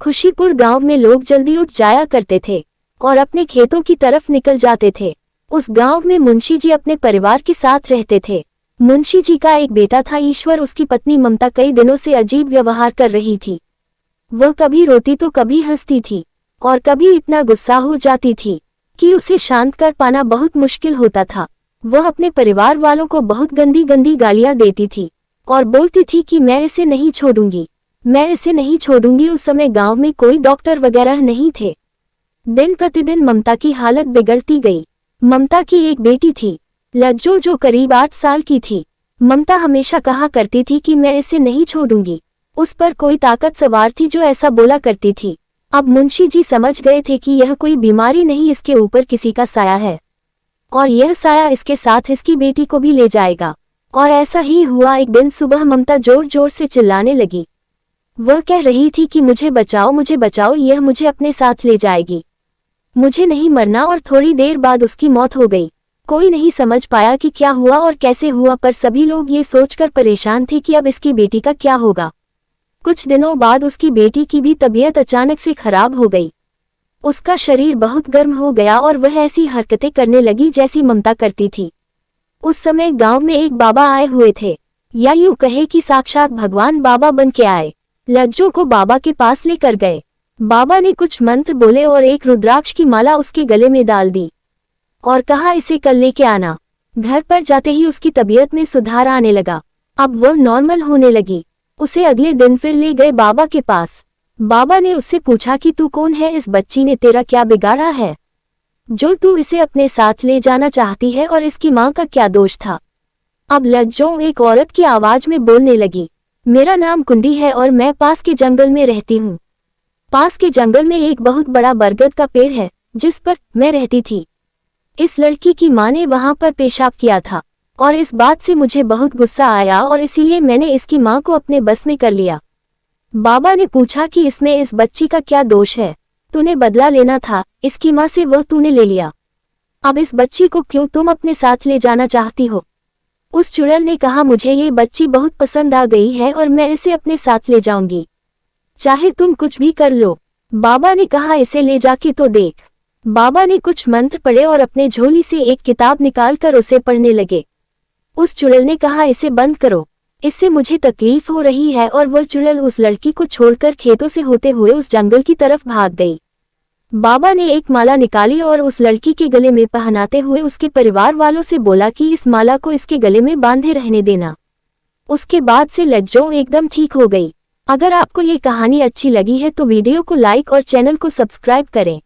खुशीपुर गांव में लोग जल्दी उठ जाया करते थे और अपने खेतों की तरफ निकल जाते थे। उस गांव में मुंशी जी अपने परिवार के साथ रहते थे। मुंशी जी का एक बेटा था ईश्वर। उसकी पत्नी ममता कई दिनों से अजीब व्यवहार कर रही थी। वह कभी रोती तो कभी हंसती थी और कभी इतना गुस्सा हो जाती थी कि उसे शांत कर पाना बहुत मुश्किल होता था। वह अपने परिवार वालों को बहुत गंदी गंदी गालियां देती थी और बोलती थी कि मैं इसे नहीं छोड़ूंगी, मैं इसे नहीं छोड़ूंगी। उस समय गांव में कोई डॉक्टर वगैरह नहीं थे। दिन प्रतिदिन ममता की हालत बिगड़ती गई। ममता की एक बेटी थी, लज्जो, जो करीब 8 साल की थी। ममता हमेशा कहा करती थी कि मैं इसे नहीं छोड़ूंगी। उस पर कोई ताकत सवार थी जो ऐसा बोला करती थी। अब मुंशी जी समझ गए थे कि यह कोई बीमारी नहीं, इसके ऊपर किसी का साया है और यह साया इसके साथ इसकी बेटी को भी ले जाएगा। और ऐसा ही हुआ। एक दिन सुबह ममता जोर जोर से चिल्लाने लगी। वह कह रही थी कि मुझे बचाओ, मुझे बचाओ, यह मुझे अपने साथ ले जाएगी, मुझे नहीं मरना। और थोड़ी देर बाद उसकी मौत हो गई। कोई नहीं समझ पाया कि क्या हुआ और कैसे हुआ, पर सभी लोग ये सोचकर परेशान थे कि अब इसकी बेटी का क्या होगा। कुछ दिनों बाद उसकी बेटी की भी तबीयत अचानक से खराब हो गई। उसका शरीर बहुत गर्म हो गया और वह ऐसी हरकतें करने लगी जैसी ममता करती थी। उस समय गांव में एक बाबा आए हुए थे, या यूं कहे कि साक्षात भगवान बाबा बन के आए। लज्जो को बाबा के पास लेकर गए। बाबा ने कुछ मंत्र बोले और एक रुद्राक्ष की माला उसके गले में डाल दी और कहा, इसे कल लेके आना। घर पर जाते ही उसकी तबीयत में सुधार आने लगा। अब वह नॉर्मल होने लगी। उसे अगले दिन फिर ले गए बाबा के पास। बाबा ने उससे पूछा कि तू कौन है, इस बच्ची ने तेरा क्या बिगाड़ा है जो तू इसे अपने साथ ले जाना चाहती है, और इसकी माँ का क्या दोष था। अब लज्जो एक औरत की आवाज में बोलने लगी, मेरा नाम कुंडी है और मैं पास के जंगल में रहती हूँ। पास के जंगल में एक बहुत बड़ा बरगद का पेड़ है जिस पर मैं रहती थी। इस लड़की की माँ ने वहां पर पेशाब किया था और इस बात से मुझे बहुत गुस्सा आया और इसीलिए मैंने इसकी माँ को अपने बस में कर लिया। बाबा ने पूछा कि इसमें इस बच्ची का क्या दोष है, तूने बदला लेना था इसकी माँ से, वह तूने ले लिया। अब इस बच्ची को क्यों तुम अपने साथ ले जाना चाहती हो। उस चुड़ैल ने कहा, मुझे ये बच्ची बहुत पसंद आ गई है और मैं इसे अपने साथ ले जाऊंगी, चाहे तुम कुछ भी कर लो। बाबा ने कहा, इसे ले जाके तो देख। बाबा ने कुछ मंत्र पढ़े और अपने झोली से एक किताब निकालकर उसे पढ़ने लगे। उस चुड़ैल ने कहा, इसे बंद करो, इससे मुझे तकलीफ हो रही है। और वह चुड़ैल उस लड़की को छोड़कर खेतों से होते हुए उस जंगल की तरफ भाग गई। बाबा ने एक माला निकाली और उस लड़की के गले में पहनाते हुए उसके परिवार वालों से बोला कि इस माला को इसके गले में बांधे रहने देना। उसके बाद से लज्जो एकदम ठीक हो गई। अगर आपको ये कहानी अच्छी लगी है तो वीडियो को लाइक और चैनल को सब्सक्राइब करें।